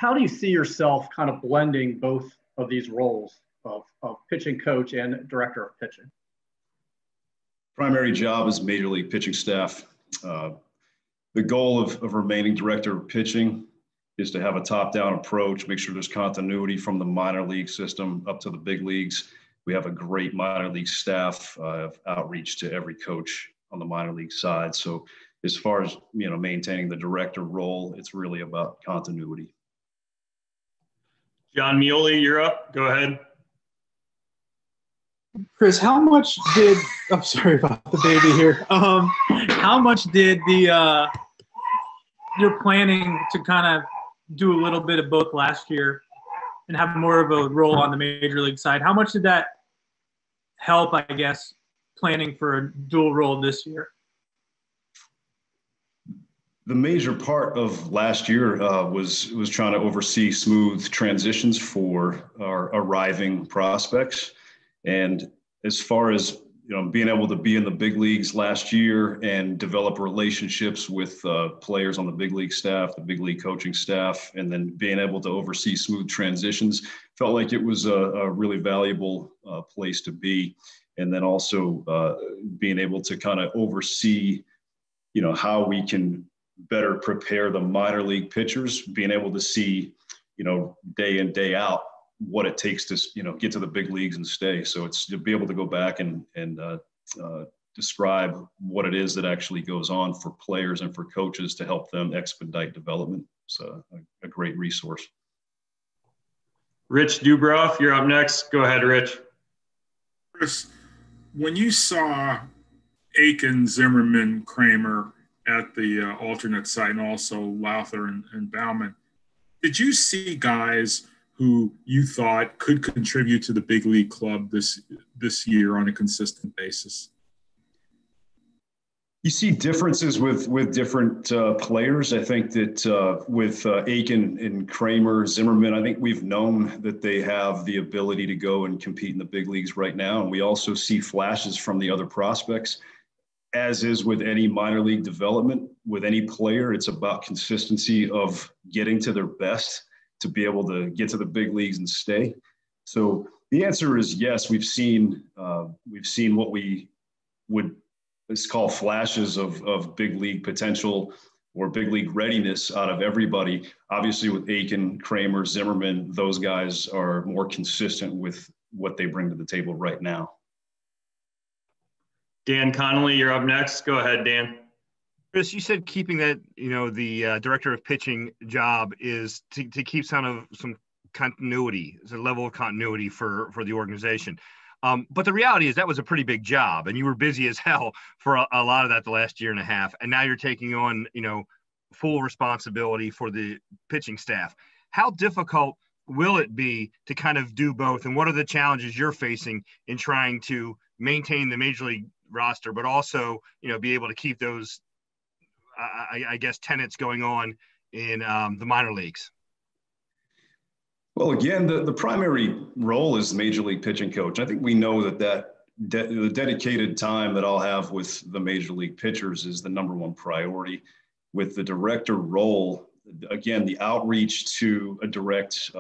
how do you see yourself kind of blending both of these roles of pitching coach and director of pitching? Primary job is major league pitching staff. The goal of remaining director of pitching is to have a top-down approach, make sure there's continuity from the minor league system up to the big leagues. We have a great minor league staff, outreach to every coach on the minor league side. So as far as, maintaining the director role, it's really about continuity. John Muley, you're up. Go ahead. Chris, how much did – I'm sorry about the baby here. How much did your planning to kind of do a little bit of both last year and have more of a role on the major league side, how much did that help, I guess, planning for a dual role this year? The major part of last year was trying to oversee smooth transitions for our arriving prospects. And as far as being able to be in the big leagues last year and develop relationships with players on the big league staff, the big league coaching staff, and then being able to oversee smooth transitions, felt like it was a really valuable place to be. And then also being able to kind of oversee, how we can better prepare the minor league pitchers, being able to see, day in, day out, what it takes to, get to the big leagues and stay. So it's to be able to go back and describe what it is that actually goes on for players and for coaches to help them expedite development. It's a great resource. Rich Dubroff, you're up next. Go ahead, Rich. Chris, when you saw Aiken, Zimmerman, Kramer at the alternate site, and also Lowther and Bauman, did you see guys who you thought could contribute to the big league club this year on a consistent basis? You see differences with different players. I think that with Aiken and Kramer, Zimmerman, I think we've known that they have the ability to go and compete in the big leagues right now. And we also see flashes from the other prospects. As is with any minor league development, with any player, it's about consistency of getting to their best to be able to get to the big leagues and stay. So the answer is yes. We've seen what we would call flashes of big league potential or big league readiness out of everybody. Obviously, with Aiken, Kramer, Zimmerman, those guys are more consistent with what they bring to the table right now. Dan Connolly, you're up next. Go ahead, Dan. Chris, you said keeping that, the director of pitching job is to keep some continuity, a level of continuity for the organization. But the reality is that was a pretty big job, and you were busy as hell for a lot of that the last year and a half. And now you're taking on, full responsibility for the pitching staff. How difficult will it be to kind of do both? And what are the challenges you're facing in trying to maintain the major league roster, but also, be able to keep those, I guess, tenets going on in the minor leagues? Well, again, the primary role is major league pitching coach. I think we know that the dedicated time that I'll have with the major league pitchers is the number one priority. With the director role, again, the outreach to a direct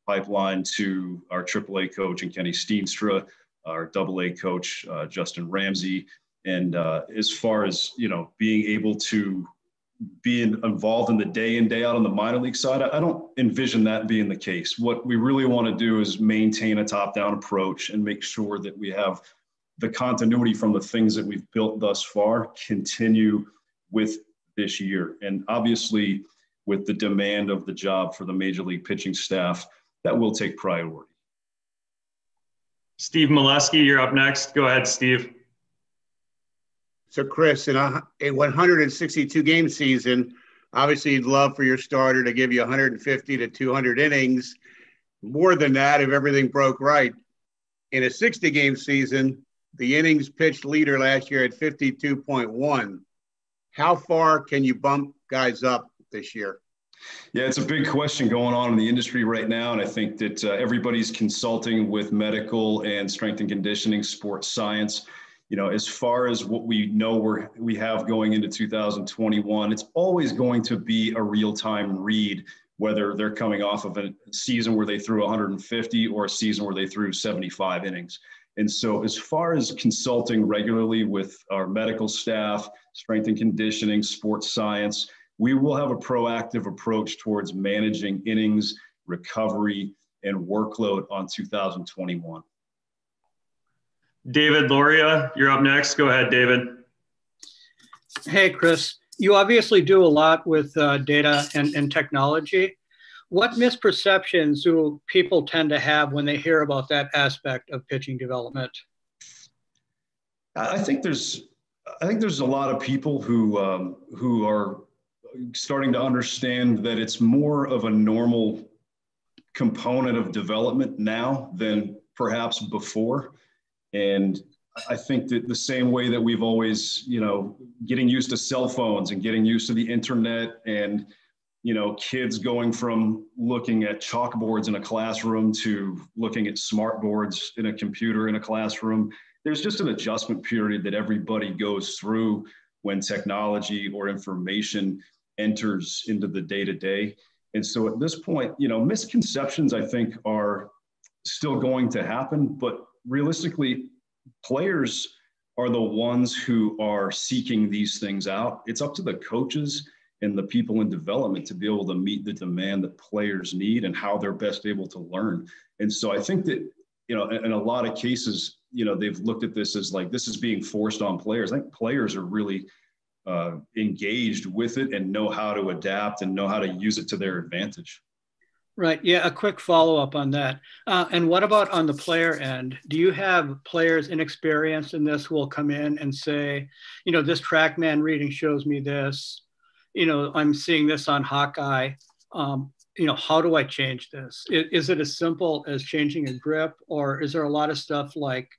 pipeline to our AAA coach and Kenny Steenstra, our AA coach, Justin Ramsey. And as far as, being able to be involved in the day in, day out on the minor league side, I don't envision that being the case. What we really want to do is maintain a top-down approach and make sure that we have the continuity from the things that we've built thus far continue with this year. And obviously, with the demand of the job for the major league pitching staff, that will take priority. Steve Molesky, you're up next. Go ahead, Steve. So, Chris, in a 162-game season, obviously you'd love for your starter to give you 150 to 200 innings. More than that, if everything broke right. In a 60-game season, the innings pitched leader last year at 52.1. How far can you bump guys up this year? Yeah, it's a big question going on in the industry right now. And I think that everybody's consulting with medical and strength and conditioning, sports science. As far as what we know we have going into 2021, it's always going to be a real-time read whether they're coming off of a season where they threw 150 or a season where they threw 75 innings. And so as far as consulting regularly with our medical staff, strength and conditioning, sports science, we will have a proactive approach towards managing innings, recovery, and workload on 2021. David Loria, you're up next. Go ahead, David. Hey, Chris. You obviously do a lot with data and technology. What misperceptions do people tend to have when they hear about that aspect of pitching development? I think there's a lot of people who are starting to understand that it's more of a normal component of development now than perhaps before. And I think that the same way that we've always, getting used to cell phones and getting used to the internet and, kids going from looking at chalkboards in a classroom to looking at smart boards in a computer in a classroom, there's just an adjustment period that everybody goes through when technology or information enters into the day-to-day. And so at this point, misconceptions, I think, are still going to happen, but realistically, players are the ones who are seeking these things out. It's up to the coaches and the people in development to be able to meet the demand that players need and how they're best able to learn. And so I think that, in a lot of cases, they've looked at this as like, this is being forced on players. I think players are really engaged with it and know how to adapt and know how to use it to their advantage. Right. Yeah. A quick follow-up on that. And what about on the player end? Do you have players inexperienced in this who will come in and say, this TrackMan reading shows me this, I'm seeing this on Hawkeye. How do I change this? Is it as simple as changing a grip, or is there a lot of stuff like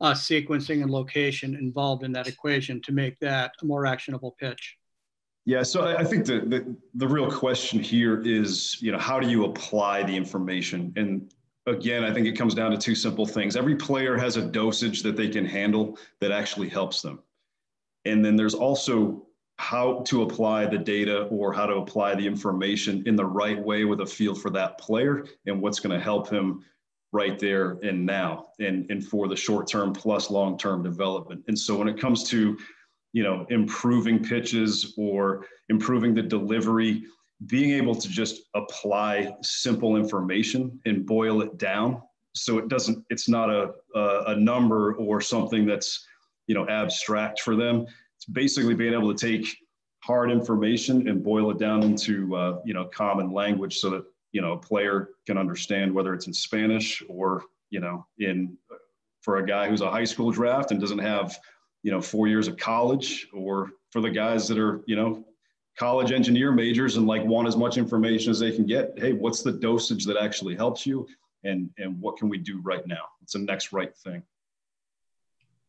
sequencing and location involved in that equation to make that a more actionable pitch? Yeah, so I think the real question here is, how do you apply the information? And again, I think it comes down to two simple things. Every player has a dosage that they can handle that actually helps them. And then there's also how to apply the data or how to apply the information in the right way with a feel for that player and what's going to help him right there and now and for the short-term plus long-term development. And so when it comes to improving pitches or improving the delivery, being able to just apply simple information and boil it down. So it's not a number or something that's, abstract for them. It's basically being able to take hard information and boil it down into, common language so that, a player can understand, whether it's in Spanish or, for a guy who's a high school draft and doesn't have 4 years of college, or for the guys that are, college engineer majors and want as much information as they can get. Hey, what's the dosage that actually helps you? And what can we do right now? It's the next right thing.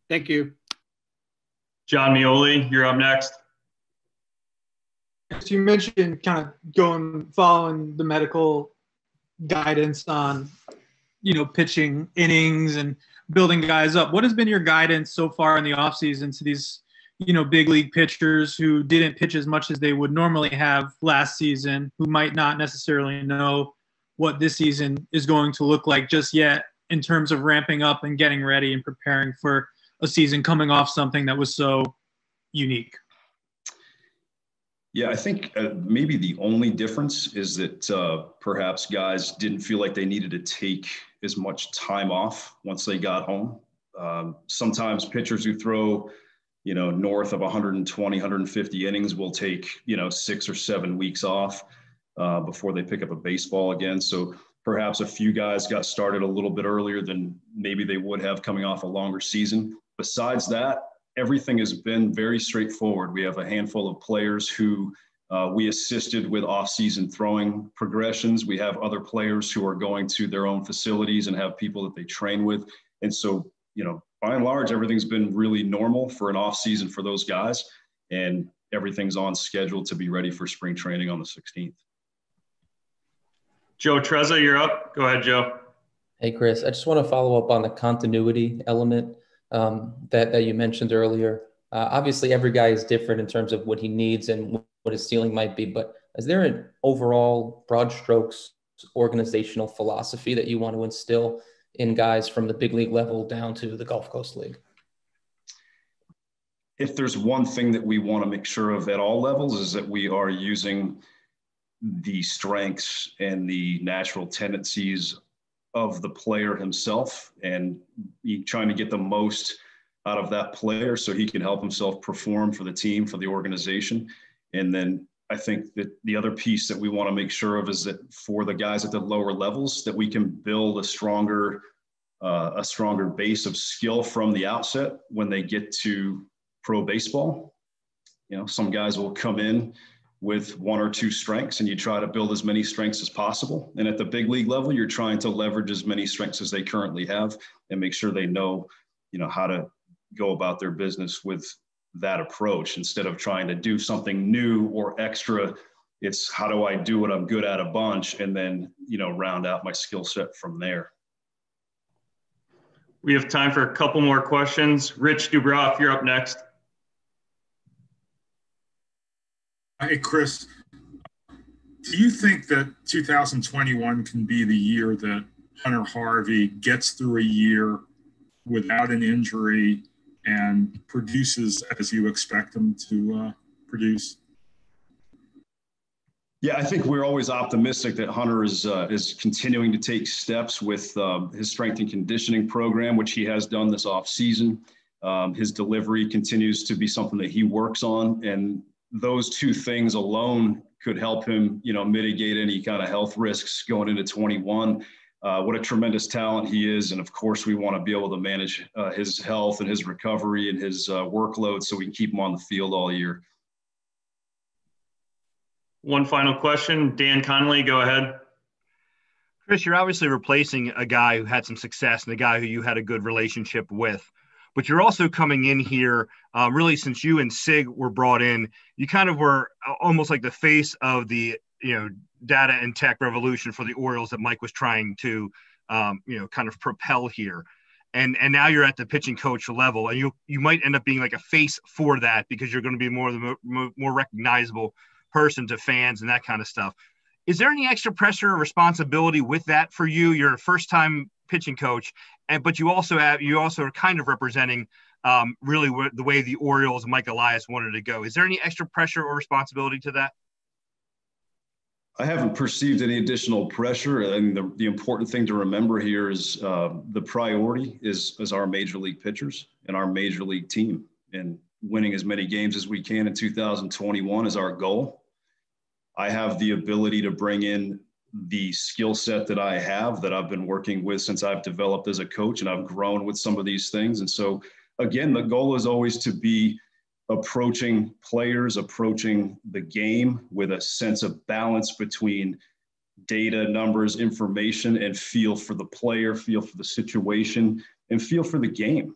Thank you. John Mioli, you're up next. So you mentioned kind of following the medical guidance on, pitching innings and building guys up. What has been your guidance so far in the offseason to these, big league pitchers who didn't pitch as much as they would normally have last season, who might not necessarily know what this season is going to look like just yet in terms of ramping up and getting ready and preparing for a season coming off something that was so unique? Yeah, I think maybe the only difference is that perhaps guys didn't feel like they needed to take as much time off once they got home. Sometimes pitchers who throw, north of 120, 150 innings will take, 6 or 7 weeks off before they pick up a baseball again. So perhaps a few guys got started a little bit earlier than maybe they would have coming off a longer season. Besides that, everything has been very straightforward. We have a handful of players who we assisted with off-season throwing progressions. We have other players who are going to their own facilities and have people that they train with. And so, by and large, everything's been really normal for an off-season for those guys, and everything's on schedule to be ready for spring training on the 16th. Joe Trezza, you're up. Go ahead, Joe. Hey, Chris. I just want to follow up on the continuity element that you mentioned earlier. Obviously, every guy is different in terms of what he needs and what his ceiling might be. But is there an overall broad strokes organizational philosophy that you want to instill in guys from the big league level down to the Gulf Coast League? If there's one thing that we want to make sure of at all levels is that we are using the strengths and the natural tendencies of the player himself and trying to get the most out of that player so he can help himself perform for the team, for the organization. And then I think that the other piece that we want to make sure of is that for the guys at the lower levels, that we can build a stronger base of skill from the outset when they get to pro baseball. You know, some guys will come in with one or two strengths and you try to build as many strengths as possible. And at the big league level, you're trying to leverage as many strengths as they currently have and make sure they know, you know, how to go about their business with that approach instead of trying to do something new or extra. It's how do I do what I'm good at a bunch and then, you know, round out my skill set from there. We have time for a couple more questions. Rich Dubroff, you're up next. Hey, Chris, do you think that 2021 can be the year that Hunter Harvey gets through a year without an injury and produces as you expect him to produce? Yeah, I think we're always optimistic that Hunter is continuing to take steps with his strength and conditioning program, which he has done this offseason. His delivery continues to be something that he works on, and those two things alone could help him, you know, mitigate any kind of health risks going into 21. What a tremendous talent he is. And of course, we want to be able to manage his health and his recovery and his workload so we can keep him on the field all year. One final question. Dan Connolly, go ahead. Chris, you're obviously replacing a guy who had some success and a guy who you had a good relationship with. But you're also coming in here, really since you and Sig were brought in, you kind of were almost like the face of the, you know, data and tech revolution for the Orioles that Mike was trying to, you know, kind of propel here. And now you're at the pitching coach level, and you might end up being like a face for that because you're going to be more recognizable person to fans and that kind of stuff. Is there any extra pressure or responsibility with that for you? You're a first-time pitching coach, but you also are kind of representing really the way the Orioles and Mike Elias wanted to go. Is there any extra pressure or responsibility to that? I haven't perceived any additional pressure. And the important thing to remember here is the priority is our major league pitchers and our major league team. And winning as many games as we can in 2021 is our goal. I have the ability to bring in the skill set that I have that I've been working with since I've developed as a coach, and I've grown with some of these things. And so, again, the goal is always to be approaching players, approaching the game with a sense of balance between data, numbers, information, and feel for the player, feel for the situation, and feel for the game.